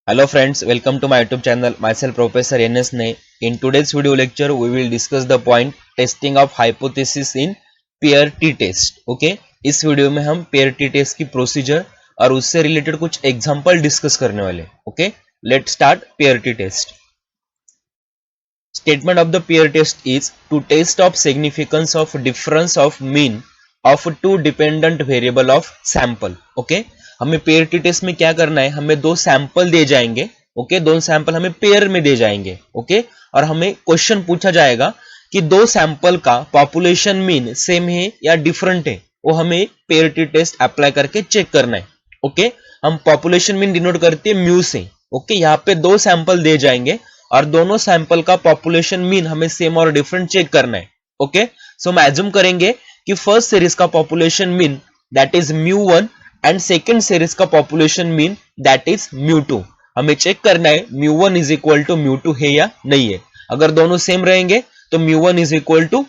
Hello friends, welcome to my YouTube channel. Myself Professor NS Ne. In today's video lecture, we will discuss the point testing of hypothesis in pair T test. Okay, इस video में हम pair T test की procedure और उससे related कुछ example discuss करने वाले. Okay, let start pair T test. Statement of the pair test is to test of significance of difference of mean of two dependent variable of sample. Okay, हमें pair T test में क्या करना है, हमें दो sample दे जाएंगे. Okay, दो sample हमें पेयर में दे जाएंगे. ओके, और हमें क्वेश्चन पूछा जाएगा कि दो सैंपल का पॉपुलेशन मीन सेम है या डिफरेंट है, वो हमें पेयर टी टेस्ट अप्लाई करके चेक करना है. ओके, हम पॉपुलेशन मीन डिनोट करते हैं म्यू से. ओके, यहाँ पे दो सैंपल दे जाएंगे और दोनों सैंपल का पॉपुलेशन मीन हमें सेम और डिफरेंट चेक करना है. ओके, सो हम एज्यूम करेंगे कि फर्स्ट सीरीज का population mean that is mu one and second series का population mean that is mu two. हमें चेक करना है mu one is equal to mu two है या नहीं है. अगर दोनों सेम रहेंगे तो mu one is equal to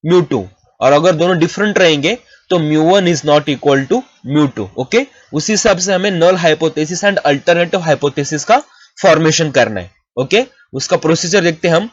mu two, और अगर दोनों डिफरेंट रहेंगे तो mu one is not equal to म्यू2. Okay, उसी हिसाब से हमें null hypothesis and alternative hypothesis का फॉर्मेशन करना है. ओके, उसका प्रोसीजर देखते हैं हम.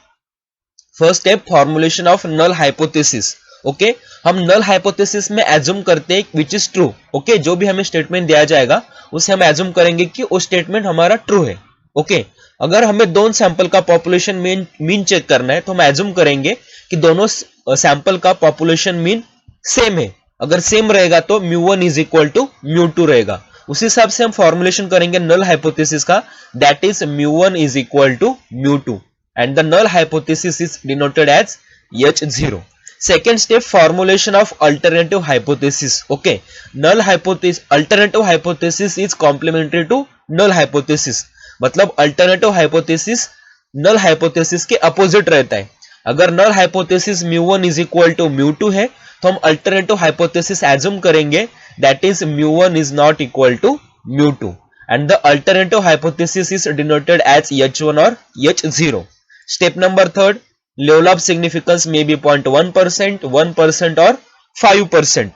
First step, formulation of null hypothesis. Okay, हम नल हाइपोथेसिस में एज्यूम करते हैं विच इज ट्रू. ओके, जो भी हमें स्टेटमेंट दिया जाएगा उसे हम एज्यूम करेंगे कि वो स्टेटमेंट हमारा ट्रू है. ओके, अगर हमें दोनों सैंपल का पॉपुलेशन मीन चेक करना है तो हम एज्यूम करेंगे कि दोनों सैंपल का पॉपुलेशन मीन सेम है. अगर सेम रहेगा तो mu one is equal to mu two रहेगा. उसी हिसाब से हम फॉर्मुलेशन करेंगे नल हाइपोथेसिस का, that is mu one is equal to mu two and the null hypothesis is denoted as H0. Second step, formulation of alternative hypothesis. Okay, null hypothesis, alternative hypothesis is complementary to null hypothesis. मतलब alternative hypothesis null hypothesis के opposite रहता है. अगर null hypothesis mu one is equal to mu two है तो हम alternative hypothesis assume करेंगे that is mu1 is not equal to mu2 and the alternative hypothesis is denoted as H1 or H0. Step number third, level of significance may be 0.1%, 1% और 5%.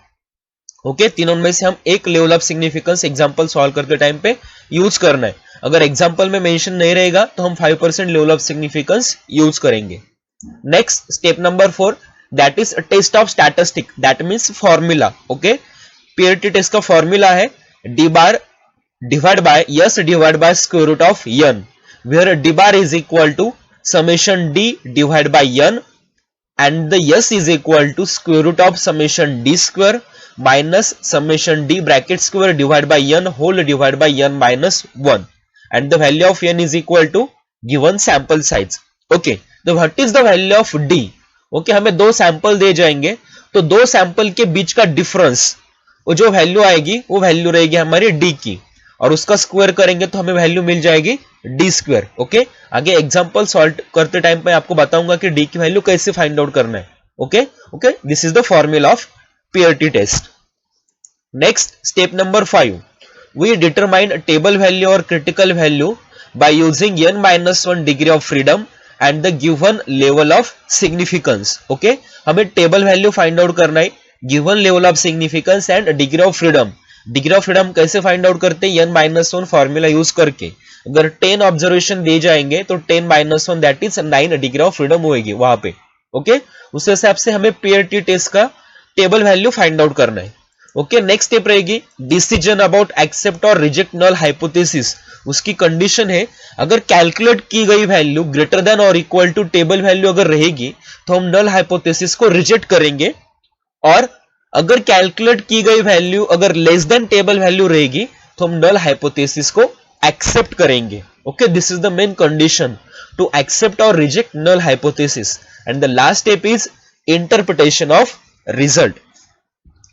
Okay, तीनों में से हम एक level of significance example solve करते time पे use करना है. अगर एग्जांपल में मेंशन नहीं रहेगा तो हम 5% लेवल ऑफ सिग्निफिकेंस यूज करेंगे. Next, step number 4, that is test of statistic, that means formula. Okay, pair T test का फॉर्मूला है D bar divide by S divide by square root of N, where D bar is equal to summation D divide by N and the S is equal to square root of summation D square minus summation D bracket square divide by n whole divide by n minus 1 and the value of n is equal to given sample size. Okay, तो what is the value of d. Okay, हमें दो sample दे जाएंगे तो दो sample के बीच का difference, वो जो वैल्यू आएगी वो वैल्यू रहेगी हमारी डी की, और उसका स्क्वायर करेंगे तो हमें वैल्यू मिल जाएगी डी स्क्वायर. ओके, आगे एग्जांपल सॉल्व करते टाइम पे आपको बताऊंगा कि डी की वैल्यू कैसे फाइंड आउट करना है. Okay okay, this is the formula of pair T test. Next, step number 5, we determine table value और critical value by using n-1 degree of freedom and the given level of significance. Okay, हमें table value find out करना है, given level of significance and degree of freedom. Degree of freedom कैसे find out करते हैं, n-1 formula use करके. अगर 10 observation दे जाएंगे तो 10-1 that is 9 degree of freedom होगी वहां पे. ओके, उस हिसाब से हमें पेयर टी टेस्ट का टेबल वैल्यू फाइंड आउट करना है. ओके, नेक्स्ट स्टेप रहेगी डिसीजन अबाउट एक्सेप्ट और रिजेक्ट नल हाइपोथेसिस. उसकी कंडीशन है अगर कैलकुलेट की गई वैल्यू ग्रेटर देन और इक्वल टू टेबल वैल्यू अगर रहेगी तो हम नल हाइपोथेसिस को रिजेक्ट करेंगे, और अगर कैलकुलेट की गई वैल्यू अगर लेस देन टेबल वैल्यू रहेगी तो हम नल हाइपोथेसिस को एक्सेप्ट करेंगे. Okay, this is the main condition to accept और reject null hypothesis. And the last step is interpretation of result.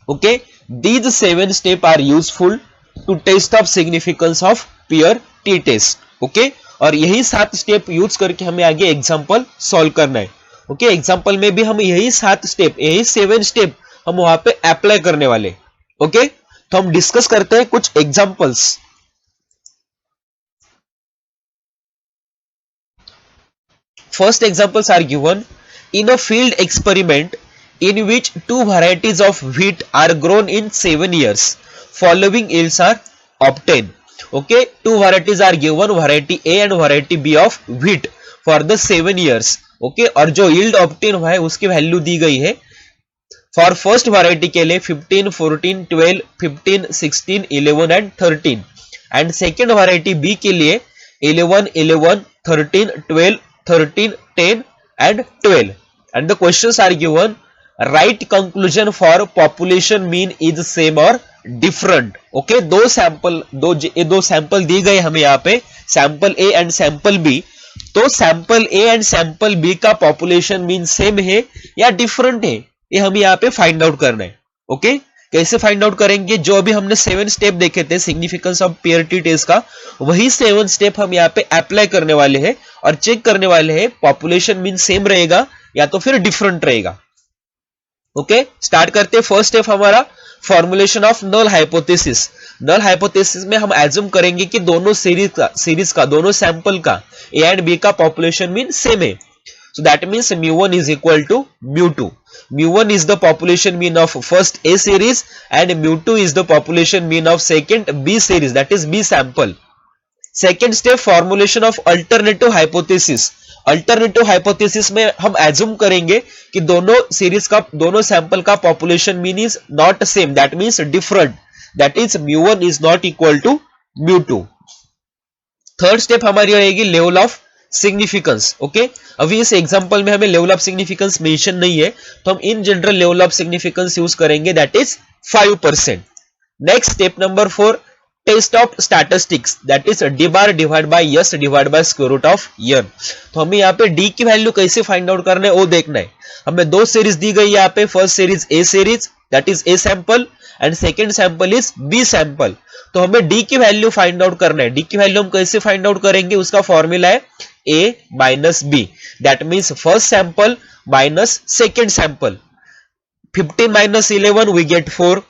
Okay, these 7 steps are useful to test of significance of pair t test. Okay, और यही 7 step use करके हमें आगे example solve करना है. Okay, example में भी हम यही 7 स्टेप, यही 7 स्टेप हम वहां पे अप्लाई करने वाले. ओके, तो हम डिस्कस करते हैं कुछ examples. First examples are given in a field experiment in which two varieties of wheat are grown in 7 years. Following yields are obtained. Okay, two varieties are given, variety A and variety B of wheat for the 7 years। ओके, और जो yield obtain हुआ है उसकी value दी गई है for first variety के लिए 15, 14, 12, 15, 16, 11 and 13, and second variety B के लिए 11, 11, 13, 12, 13, 10 and 12, and the questions are given right conclusion for population mean is same और डिफरेंट। ओके, दो सैंपल दिए गए हमें यहाँ पे, sample A and sample B. तो sample A and sample B का पॉपुलेशन मीन सेम है या डिफरेंट है, ये हमें यहाँ पे फाइंड आउट करना है। ओके, कैसे फाइंड आउट करेंगे? जो अभी हमने 7 स्टेप देखे थे सिग्निफिकेंस ऑफ पेयरिटी टेस्ट का, वही 7 स्टेप हम यहाँ पे अप्लाई करने वाले हैं और चेक करने वाले हैं पॉपुलेशन मीन सेम रहेगा या तो फिर डिफरेंट रहेगा। ओके, स्टार्ट करते हैं। फर्स्ट स्टेप हमारा formulation of null hypothesis. Null hypothesis में हम एज्यूम करेंगे कि दोनों सीरीज का दोनों सैंपल का ए एंड बी का पॉपुलेशन मीन सेम है। So that means mu1 is equal to mu2. mu1 is the population mean of first A series and mu2 is the population mean of second B series, that is B sample. Second step, formulation of alternative hypothesis. Alternative hypothesis में हम assume करेंगे कि दोनों series का दोनों sample का population mean is not same, that means different, that is mu1 is not equal to mu2. Third step हमारी रहेगी level of सिग्निफिकेंस। ओके, अभी इस एग्जांपल में हमें लेवल ऑफ सिग्निफिकेंस मेंशन नहीं है, तो हम in general level of significance use करेंगे, that is 5%। Next step number 4, test of statistics, that is d bar divide by s divide by square root of n. तो हमें यहाँ पे D की वैल्यू कैसे फाइंड आउट करना है वो देखना है। हमें दो सीरीज दी गई यहाँ पे, first series A series that is A sample and second sample is B sample. तो हमें डी की वैल्यू फाइंड आउट करना है। डी की वैल्यू हम कैसे फाइंड आउट करेंगे? उसका फॉर्मूला है A minus B, that means first sample minus second sample. 15 minus 11 we get 4,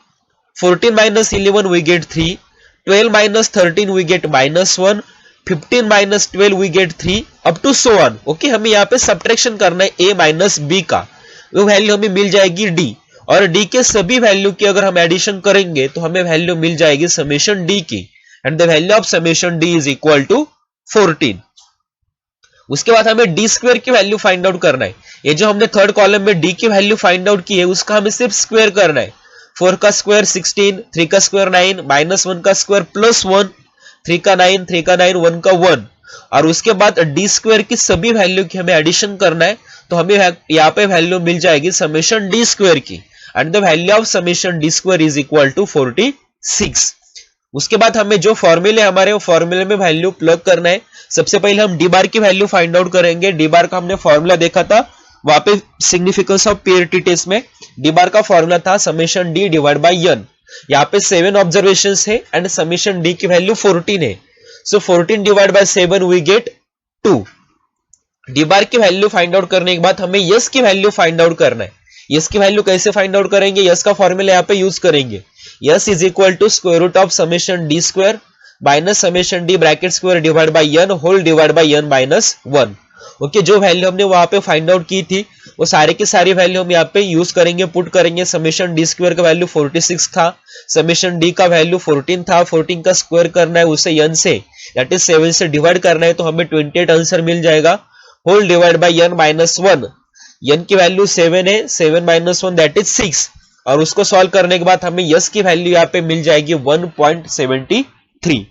14 minus 11 we get 3, 12 minus 13 we get minus 1, 15 minus 12 we get 3 up to so on. Okay, हमें यहाँ पे subtraction करना है A minus B का, वो value हमें मिल जाएगी D, और D के सभी वैल्यू की अगर हम एडिशन करेंगे तो हमें वैल्यू मिल जाएगी समेशन D की, and the value of summation D is equal to 14। उसके बाद हमें डी स्क्वायर की वैल्यू फाइंड आउट करना है। ये जो हमने थर्ड कॉलम में डी की वैल्यू फाइंड आउट की है उसका हमें सिर्फ स्क्वायर करना है। 4 का स्क्वायर 16, 3 का स्क्वायर 9, माइनस 1 का स्क्वायर प्लस 1, 3 का 9, 3 का 9, 1 का 1, और उसके बाद डी स्क्वायर की सभी वैल्यू की हमें एडिशन करना है। तो हमें यहाँ पे वैल्यू मिल जाएगी समेशन डी स्क्वायर की, and the value of summation D square is equal to 46। उसके बाद हमें जो फॉर्मूले हमारे वो फॉर्मूले में वैल्यू प्लग करना है। सबसे पहले हम डी बार की वैल्यू फाइंड आउट करेंगे। डी बार का हमने फॉर्मूला देखा था वहां पे सिग्निफिकेंस ऑफ पेयरिटी टेस्ट में, डी बार का फॉर्मूला था summation D divide by n. यहाँ पे 7 ऑब्जर्वेशंस है एंड समेशन डी की वैल्यू 14 है, so 14 divide by 7 we get 2। D bar की वैल्यू फाइंड आउट करने के बाद हमें यस की वैल्यू फाइंड आउट करना है। यस की वैल्यू कैसे फाइंड आउट करेंगे? यस का फॉर्मूला यहाँ पे यूज करेंगे, s is equal to square root of summation D square minus summation D bracket square divide by n whole divide by n minus 1। Okay, जो value हमने वहां पे फाइंड आउट की थी वो सारे की सारी वैल्यू हम यहाँ पे यूज करेंगे, पुट करेंगे। समेशन डी स्क्वायर का वैल्यू 46 था, समेशन डी का वैल्यू 14 था, 14 का स्क्वायर करना है उसे एन से, दैट इज 7 से डिवाइड करना है, तो हमें 28 आंसर मिल जाएगा। Whole divide by n minus 1, n की वैल्यू 7 है, 7 माइनस 1 दैट इज 6, और उसको सॉल्व करने के बाद हमें यस की वैल्यू यहाँ पे मिल जाएगी 1.73।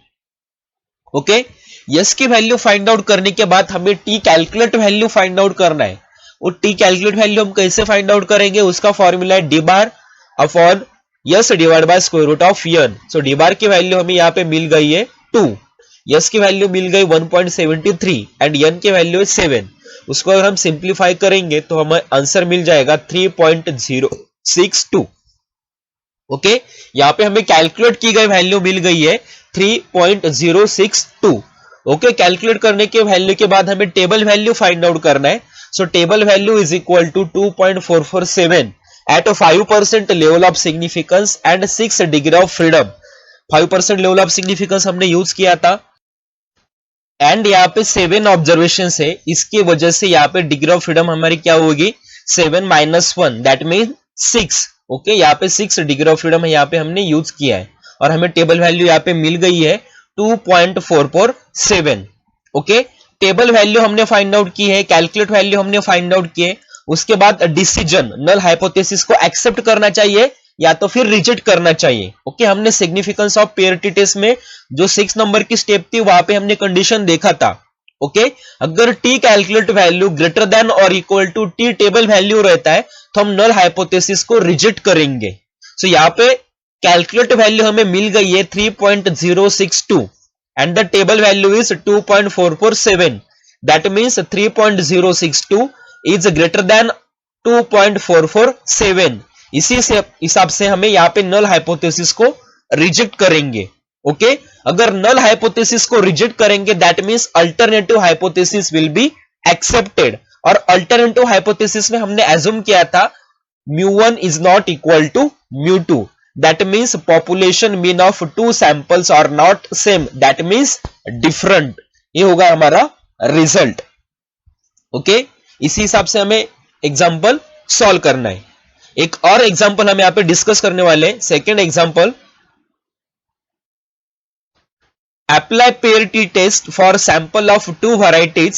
ओके, यस की वैल्यू फाइंड आउट करने के बाद हमें T calculate value find out करना है। वो टी कैलकुलेट वैल्यू हम कैसे फाइंड आउट करेंगे? उसका फॉर्मूला है D bar upon s divide by square root of n. So d bar की वैल्यू हमें यहाँ पे मिल गई है 2, यस की वैल्यू मिल गई 1.73 एंड एन की वैल्यू है 7। उसको अगर हम सिंप्लीफाई करेंगे तो हमें आंसर मिल जाएगा 3.062। ओके, यहाँ पे हमें कैलकुलेट की गई वैल्यू मिल गई है 3.062। ओके, कैलकुलेट करने के वैल्यू के बाद हमें टेबल वैल्यू फाइंड आउट करना है। So table value is equal to 2.447 at 5% level of significance and 6 degree of freedom. 5% level of significance हमने यूज किया था एंड यहाँ पे 7 ऑब्जर्वेशन है, इसकी वजह से यहाँ पे डिग्री ऑफ फ्रीडम हमारी क्या होगी 7 माइनस 1 दैट मीन 6। ओके, यहाँ पे 6 डिग्री ऑफ फ्रीडम यहाँ पे हमने यूज किया है और हमें टेबल वैल्यू यहाँ पे मिल गई है 2.447। ओके, टेबल वैल्यू हमने फाइंड आउट की है, कैलकुलेट वैल्यू हमने फाइंड आउट किए। उसके बाद डिसीजन, नल हाइपोथेसिस को एक्सेप्ट करना चाहिए या तो फिर रिजेक्ट करना चाहिए। ओके, हमने सिग्निफिकेंस ऑफ पेयरिटी टेस्ट में जो 6 नंबर की स्टेप थी वहां पे हमने कंडीशन देखा था। ओके, अगर t calculate value greater than और equal to t table value रहता है तो हम नल हाइपोथेसिस को रिजेक्ट करेंगे। सो यहाँ पे कैलकुलेट वैल्यू हमें मिल गई है 3.062 and the table value is 2.447. That means 3.062 is greater than 2.447. इसी से हिसाब से हमें यहाँ पे नल हाइपोथेसिस को रिजेक्ट करेंगे। ओके, अगर नल हाइपोथेसिस को रिजेक्ट करेंगे that means alternative hypothesis will be accepted. और अल्टरनेटिव हाइपोथेसिस में हमने एज्यूम किया था μ1 is not equal to μ2. That means population mean of two samples are not same. That means different. ये होगा हमारा रिजल्ट। ओके, इसी हिसाब से हमें एग्जाम्पल सॉल्व करना है। एक और एग्जाम्पल हम यहाँ पे डिस्कस करने वाले हैं। Second example, apply pair t test for sample of two varieties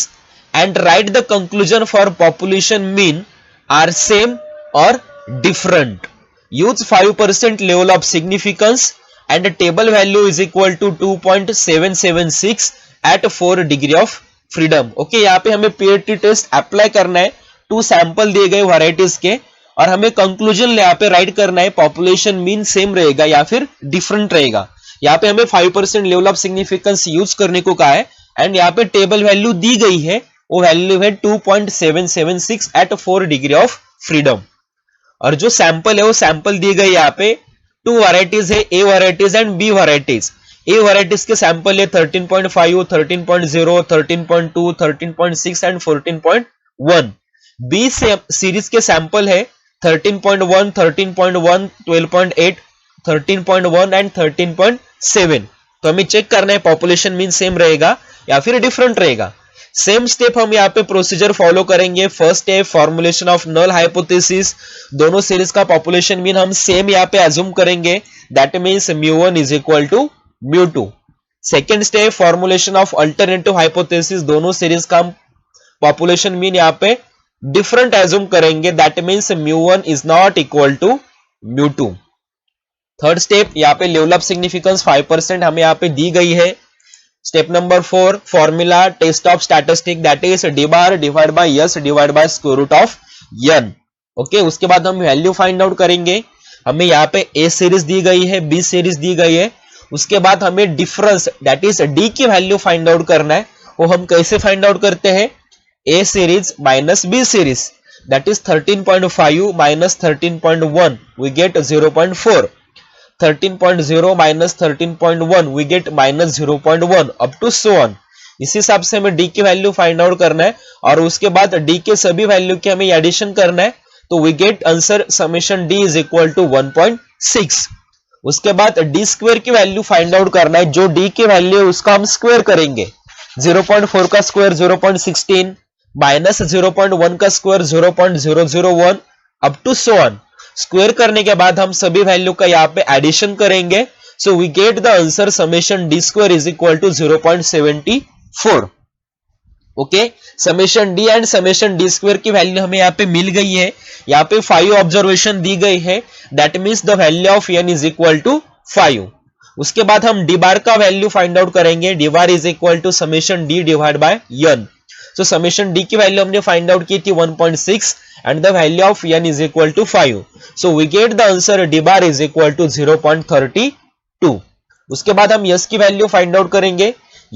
and write the conclusion for population mean are same or different. Use 5% level of significance and table value is equal to 2.776 at 4 degree of freedom. Okay, यहाँ पे हमें pair T test apply करना है, 2 sample दिए गए varieties के, और हमें कंक्लूजन यहाँ पे राइट करना है पॉपुलेशन मीन सेम रहेगा या फिर डिफरेंट रहेगा। यहाँ पे हमें 5% लेवल ऑफ सिग्निफिकेंस यूज करने को कहा है एंड यहाँ पे टेबल वैल्यू दी गई है, वो वैल्यू है 2.776 एट 4 डिग्री ऑफ फ्रीडम। और जो सैंपल है वो सैंपल दी गई यहाँ पे 2 वैरायटीज है, A varieties and B varieties. A varieties के सैंपल है 13.5, 13.0, 13.2, 13.6 एंड 14.1। बी सीरीज के सैंपल है 13.1, 13.1, 12.8, 13.1 एंड 13.7। तो हमें चेक करना है पॉपुलेशन मीन सेम रहेगा या फिर डिफरेंट रहेगा। सेम स्टेप हम यहाँ पे प्रोसीजर फॉलो करेंगे। First step formulation of null hypothesis, दोनों सीरीज का पॉपुलेशन मीन हम सेम यहाँ पे अज्यूम करेंगे, that means μ1 is equal to μ2। Second step formulation of alternative hypothesis, दोनों सीरीज का पॉपुलेशन मीन यहाँ पे डिफरेंट अज्यूम करेंगे, that means μ1 is not equal to μ2। Third step यहाँ पे लेवल ऑफ सिग्निफिकेंस 5% हमें यहाँ पे दी गई है। Step number 4 formula test of statistic, that is d bar divide by s divide by square root of n। Okay, उसके बाद हम वैल्यू फाइंड आउट करेंगे। हमें यहाँ पे ए सीरीज दी गई है, बी सीरीज दी गई है, उसके बाद हमें डिफरेंस दैट इज डी की वैल्यू फाइंड आउट करना है। वो हम कैसे फाइंड आउट करते हैं, A series minus B series, that is 13.5 minus 13.1 we get 0.4, 13.0 minus 13.1 we get minus 0.1 up to so on. इस हिसाब से हमें डी की वैल्यू फाइंड आउट करना है और उसके बाद डी के सभी वैल्यू के हमें एडिशन करना है, तो we get answer summation d is equal to 1.6। उसके बाद डी स्क्वायर की वैल्यू फाइंड आउट करना है, जो डी की वैल्यू है उसका हम स्क्वायर करेंगे। 0.4 का स्क्वायर 0.16 माइनस 0.1 का square 0.001 up to so on. Square करने के बाद हम सभी वैल्यू का यहाँ पे एडिशन करेंगे, so we get the answer summation D square is equal to 0.74। Okay, summation d and summation D square की वैल्यू हमें यहाँ पे मिल गई है। यहाँ पे 5 ऑब्जर्वेशन दी गई है, that means the value of n is equal to 5। उसके बाद हम डी बार का वैल्यू फाइंड आउट करेंगे, d bar is equal to summation D divide by n। So summation d की वैल्यू हमने फाइंड आउट की थी 1.6 and the value of n is equal to 5. So we get the answer d bar is equal to 0.32. उसके बाद हम s की value find out करेंगे।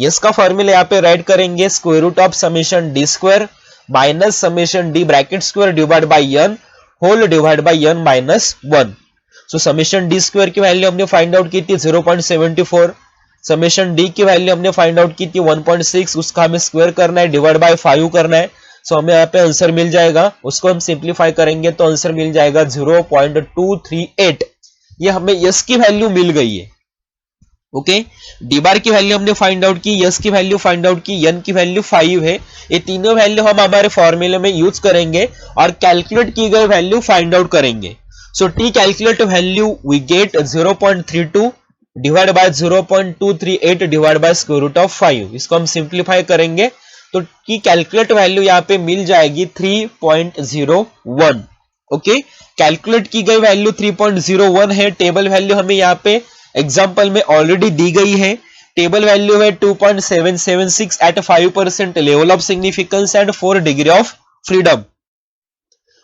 s का फॉर्मूला यहाँ पे राइट करेंगे, square root of summation D square minus summation D bracket square divide by n whole divide by n minus 1। So summation D square की वैल्यू हमने find out की थी 0.74, summation d की value हमने find out की थी 1.6, उसका हमें स्क्वायर करना है, डिवाइड बाय 5 करना है। सो हमें यहाँ पे आंसर मिल जाएगा, उसको हम सिंप्लीफाई करेंगे तो आंसर मिल जाएगा 0.238। ये हमें यस की वैल्यू मिल गई है। ओके, डी बार की वैल्यू हमने फाइंड आउट की, यस की वैल्यू फाइंड आउट की, एन की वैल्यू 5 है। ये तीनों वैल्यू हम हमारे फॉर्मूले में यूज करेंगे और कैलकुलेट की गई वैल्यू फाइंड आउट करेंगे। So t calculate value we get 0.32, divide by 0.238 divide by square root of 5। इसको हम सिंप्लीफाई करेंगे तो की कैलकुलेट वैल्यू यहाँ पे मिल जाएगी 3.01। ओके, कैलकुलेट की गई वैल्यू 3.01 है। टेबल वैल्यू हमें यहाँ पे एग्जांपल में ऑलरेडी दी गई है। टेबल वैल्यू है 2.776 at 5% level of significance and 4 degree of freedom.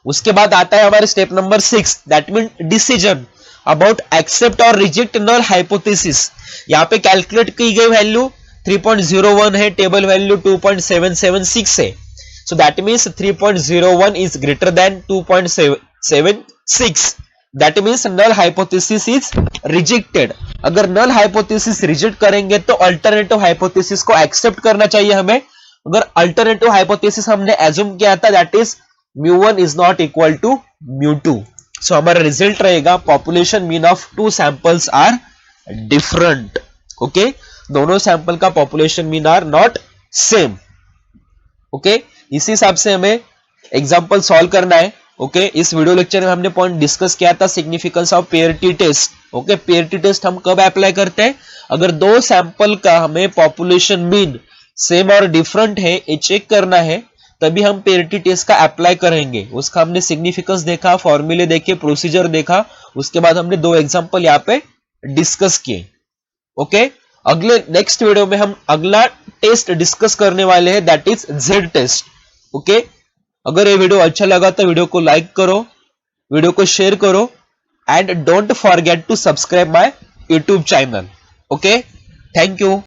उसके बाद आता है हमारे step number 6, that mean decision about accept और रिजेक्ट नल हाइपोथेसिस। यहाँ पे कैलकुलेट की गई वैल्यू 3.01 है, टेबल वैल्यू 2.776 है। So that means 3.01 is greater than 2.76। That means null hypothesis is rejected. अगर नल हाइपोथेसिस रिजेक्ट करेंगे तो अल्टरनेटिव हाइपोथेसिस को एक्सेप्ट करना चाहिए हमें। अगर अल्टरनेटिव हाइपोथेसिस हमने एज्यूम किया था that is μ1 is not equal to μ2। So हमारा रिजल्ट रहेगा population mean of two samples are different. Okay, दोनों सैंपल का population mean are not same. Okay, इसी हिसाब से हमें एग्जांपल सॉल्व करना है। ओके, इस वीडियो लेक्चर में हमने पॉइंट डिस्कस किया था significance of पेयरिटी test. Okay, pair t test हम कब अप्लाई करते हैं? अगर दो सैंपल का हमें पॉपुलेशन मीन सेम और डिफरेंट है ये चेक करना है, तभी हम पेयरिटी टेस्ट का अप्लाई करेंगे। उसका हमने सिग्निफिकेंस देखा, फॉर्मूले देखे, प्रोसीजर देखा, उसके बाद हमने दो एग्जांपल यहाँ पे डिस्कस किए। ओके, अगले नेक्स्ट वीडियो में हम अगला टेस्ट डिस्कस करने वाले हैं that is Z test. Okay, अगर ये वीडियो अच्छा लगा तो वीडियो को लाइक करो, वीडियो को शेयर करो and don't forget to subscribe my YouTube channel. Okay, thank you.